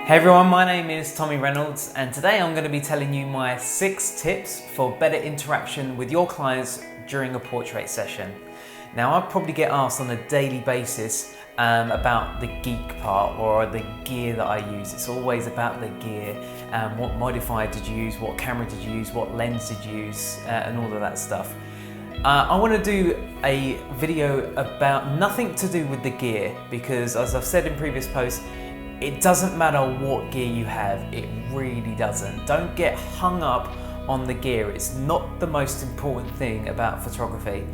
Hey everyone, my name is Tommy Reynolds and today I'm going to be telling you my 6 tips for better interaction with your clients during a portrait session. Now I probably get asked on a daily basis about the geek part or the gear that I use. It's always about the gear. What modifier did you use, what camera did you use, what lens did you use, and all of that stuff. I want to do a video about nothing to do with the gear because, as I've said in previous posts, it doesn't matter what gear you have, it really doesn't. Don't get hung up on the gear, it's not the most important thing about photography.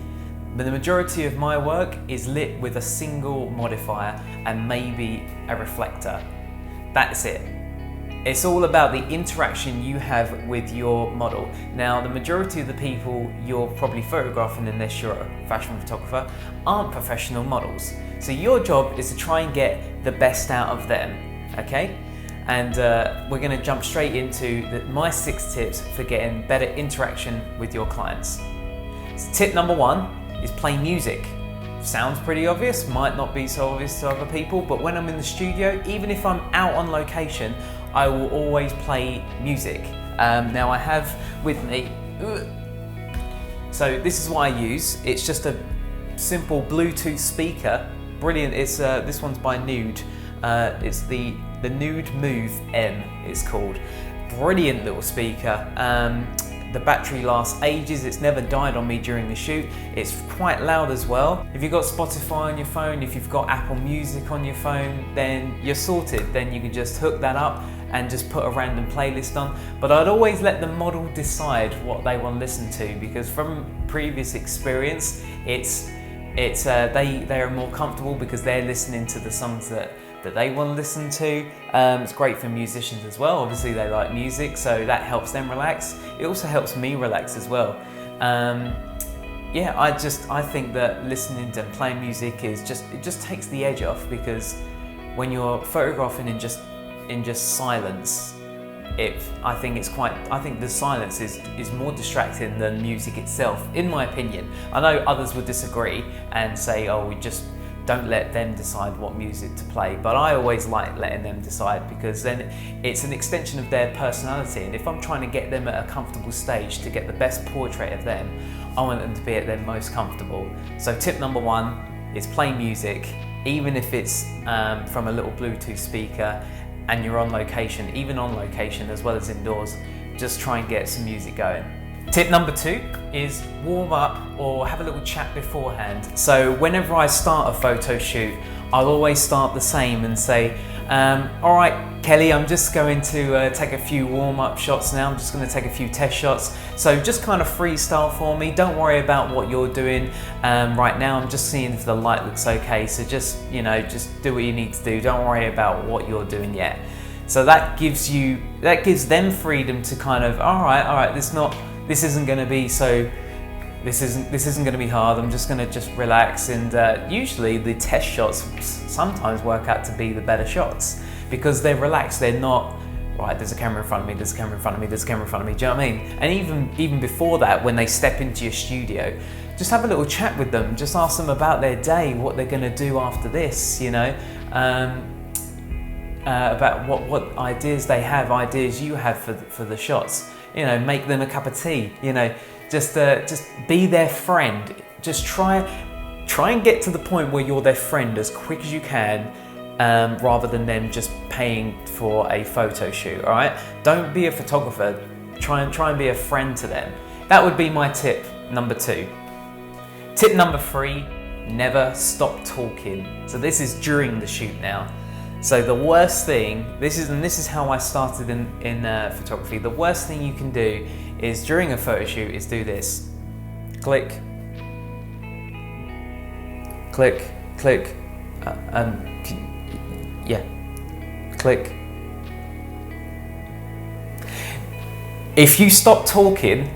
But the majority of my work is lit with a single modifier and maybe a reflector. That's it. It's all about the interaction you have with your model. Now, the majority of the people you're probably photographing, unless you're a fashion photographer, aren't professional models. So your job is to try and get the best out of them, okay? And we're gonna jump straight into my 6 tips for getting better interaction with your clients. So tip number 1 is play music. Sounds pretty obvious, might not be so obvious to other people, but when I'm in the studio, even if I'm out on location, I will always play music. Now I have with me, so this is what I use. It's just a simple Bluetooth speaker. Brilliant, it's this one's by Nude. It's the Nude Move M, it's called. Brilliant little speaker. The battery lasts ages, it's never died on me during the shoot. It's quite loud as well. If you've got Spotify on your phone, if you've got Apple Music on your phone, then you're sorted. Then you can just hook that up and just put a random playlist on. But I'd always let the model decide what they want to listen to, because from previous experience, they are more comfortable because they're listening to the songs that they want to listen to. It's great for musicians as well. Obviously they like music, so that helps them relax. It also helps me relax as well. Yeah, I think that listening to and playing music it just takes the edge off, because when you're photographing in just silence, I think the silence is more distracting than music itself, in my opinion. I know others would disagree and say, oh, we just don't let them decide what music to play, but I always like letting them decide, because then it's an extension of their personality, and if I'm trying to get them at a comfortable stage to get the best portrait of them, I want them to be at their most comfortable. So tip number 1 is play music, even if it's from a little Bluetooth speaker and you're on location, even on location as well as indoors, just try and get some music going. Tip number 2 is warm up or have a little chat beforehand. So whenever I start a photo shoot, I'll always start the same and say, all right, Kelly, I'm just going to take a few warm-up shots now. I'm just going to take a few test shots. So just kind of freestyle for me. Don't worry about what you're doing right now. I'm just seeing if the light looks okay. So just do what you need to do. Don't worry about what you're doing yet. So that gives them freedom to kind of, all right, this isn't going to be hard. I'm just going to relax, and usually the test shots sometimes work out to be the better shots because they're relaxed. They're not, right, there's a camera in front of me, there's a camera in front of me, there's a camera in front of me. Do you know what I mean? And even before that, when they step into your studio, just have a little chat with them. Just ask them about their day, what they're going to do after this. About what ideas they have, ideas you have for the shots. Make them a cup of tea. Just be their friend. Just try and get to the point where you're their friend as quick as you can, rather than them just paying for a photo shoot. All right, don't be a photographer. Try and be a friend to them. That would be my tip number 2. Tip number 3: never stop talking. So this is during the shoot now. So the worst thing, this is how I started in photography. The worst thing you can do is during a photo shoot is do this. Click, click, click, click. If you stop talking,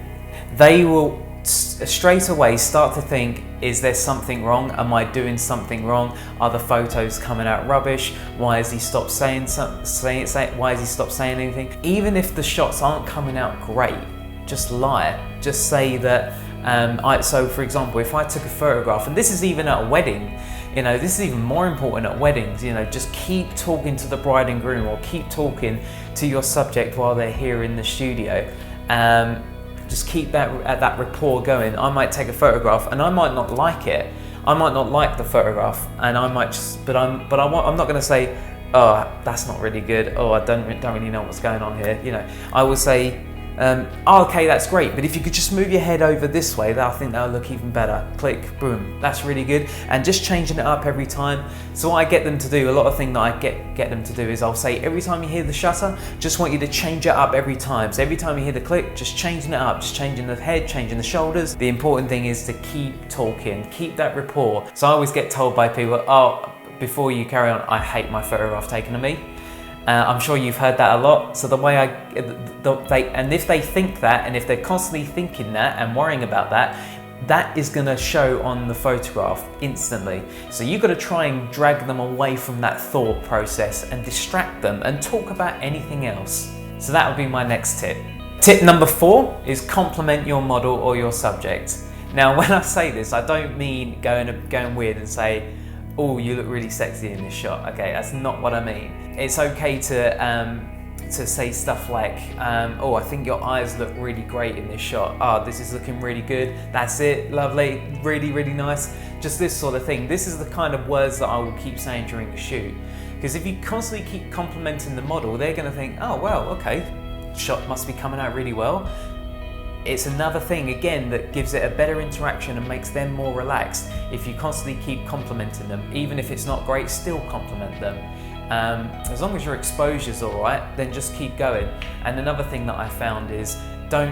they will straight away start to think, is there something wrong? Am I doing something wrong? Are the photos coming out rubbish? Why has he stopped saying why has he stopped saying anything? Even if the shots aren't coming out great, just lie. Just say that, so for example, if I took a photograph, and this is even at a wedding, You know, this is even more important at weddings. You know, just keep talking to the bride and groom, or keep talking to your subject while they're here in the studio. Just keep that rapport going. I might take a photograph and I might not like it. I might not like the photograph, and I might just, I'm not going to say, oh, that's not really good. Oh, I don't really know what's going on here. You know, I will say, oh, okay, that's great, but if you could just move your head over this way, I think that'll look even better. Click, boom, that's really good. And just changing it up every time. So what I get them to do, a lot of thing that I get them to do is I'll say, every time you hear the shutter, just want you to change it up every time. So every time you hear the click, just changing it up, just changing the head, changing the shoulders. The important thing is to keep talking, keep that rapport. So I always get told by people, oh, before you carry on, I hate my photograph taken of me. I'm sure you've heard that a lot. So the way and if they think that, and if they're constantly thinking that and worrying about that, that is going to show on the photograph instantly. So you've got to try and drag them away from that thought process and distract them and talk about anything else. So that would be my next tip. Tip number 4 is compliment your model or your subject. Now, when I say this, I don't mean going weird and say, oh, you look really sexy in this shot. Okay, that's not what I mean. It's okay to say stuff like, oh, I think your eyes look really great in this shot. Oh, this is looking really good. That's it, lovely, really, really nice. Just this sort of thing. This is the kind of words that I will keep saying during the shoot. Because if you constantly keep complimenting the model, they're gonna think, oh, well, okay, shot must be coming out really well. It's another thing, again, that gives it a better interaction and makes them more relaxed. If you constantly keep complimenting them, even if it's not great, still compliment them. As long as your exposure's all right, then just keep going. And another thing that I found is don't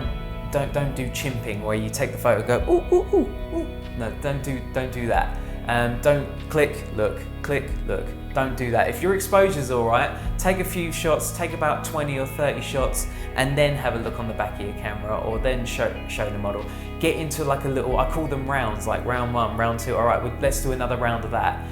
do chimping, where you take the photo, go ooh ooh ooh ooh. No, don't do that. Don't click, look, don't do that. If your exposure's all right, take a few shots, take about 20 or 30 shots, and then have a look on the back of your camera, or then show the model. Get into like a little, I call them rounds, like round 1, round 2, all right, let's do another round of that.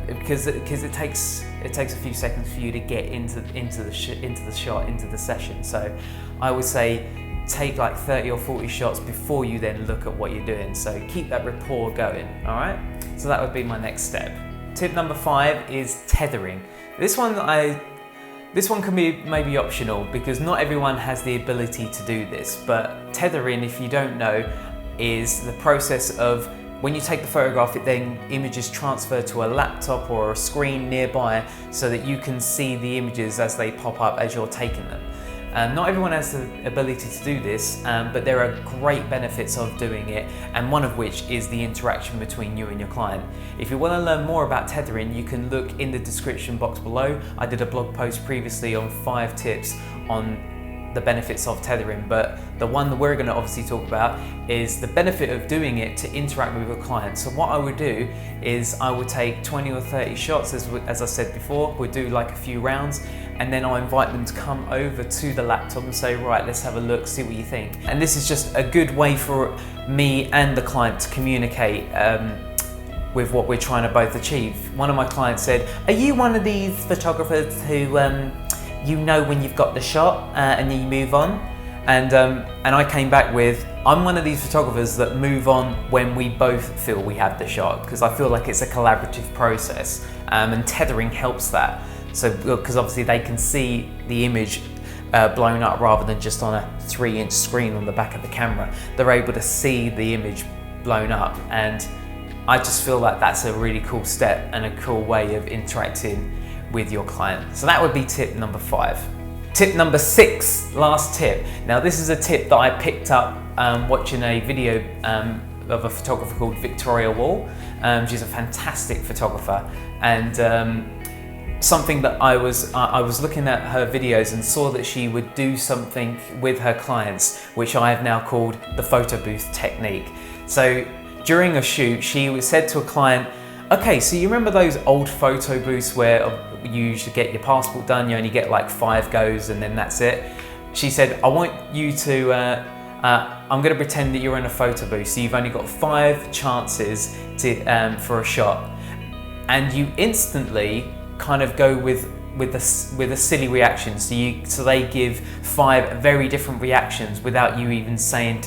Because it takes a few seconds for you to get into the shot, into the session. So I would say take like 30 or 40 shots before you then look at what you're doing. So keep that rapport going, all right? So that would be my next step. Tip number 5 is tethering. This one can be maybe optional because not everyone has the ability to do this, but tethering, if you don't know, is the process of when you take the photograph, then images transfer to a laptop or a screen nearby so that you can see the images as they pop up as you're taking them. Not everyone has the ability to do this, but there are great benefits of doing it, and one of which is the interaction between you and your client. If you want to learn more about tethering, you can look in the description box below. I did a blog post previously on 5 tips on the benefits of tethering, but the one that we're going to obviously talk about is the benefit of doing it to interact with your client. So what I would do is I would take 20 or 30 shots, as I said before, we'd do like a few rounds, and then I'll invite them to come over to the laptop and say, right, let's have a look, see what you think. And this is just a good way for me and the client to communicate with what we're trying to both achieve. One of my clients said, are you one of these photographers who you know when you've got the shot and then you move on? And I came back with, I'm one of these photographers that move on when we both feel we have the shot, because I feel like it's a collaborative process, and tethering helps that. So, because obviously they can see the image blown up rather than just on a 3-inch screen on the back of the camera. They're able to see the image blown up, and I just feel like that's a really cool step and a cool way of interacting with your client. So that would be tip number 5. Tip number 6, last tip. Now this is a tip that I picked up watching a video of a photographer called Victoria Wall. She's a fantastic photographer, and something that I was looking at her videos and saw that she would do something with her clients, which I have now called the photo booth technique. So during a shoot, she said to a client, okay, so you remember those old photo booths where you usually get your passport done, you only get like 5 goes and then that's it? She said, I want you to, I'm gonna pretend that you're in a photo booth, so you've only got 5 chances for a shot. And you instantly kind of go with a silly reaction. So they give 5 very different reactions without you even saying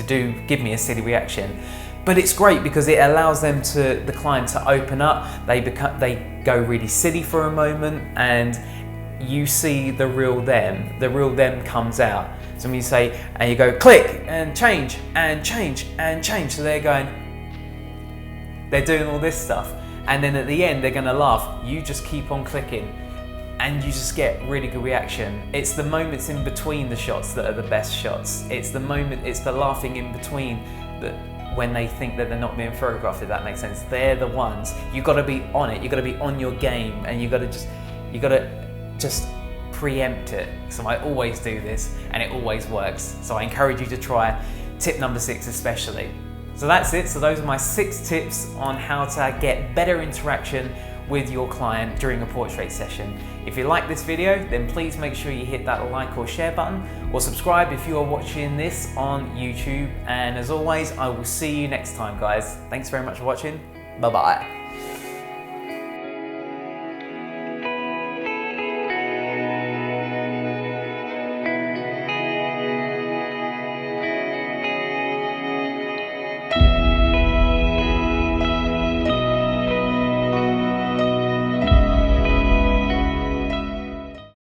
give me a silly reaction. But it's great because it allows the client to open up. They go really silly for a moment, and you see the real them. The real them comes out. So when you say, and you go click and change and change and change, so they're doing all this stuff, and then at the end they're going to laugh. You just keep on clicking, and you just get really good reaction. It's the moments in between the shots that are the best shots. It's the laughing in between that, when they think that they're not being photographed, if that makes sense. They're the ones. You've got to be on it. You've got to be on your game, and you've got to just preempt it. So I always do this, and it always works. So I encourage you to try tip number 6 especially. So that's it. So those are my 6 tips on how to get better interaction with your client during a portrait session. If you like this video, then please make sure you hit that like or share button, or subscribe if you are watching this on YouTube. And as always, I will see you next time, guys. Thanks very much for watching. Bye-bye.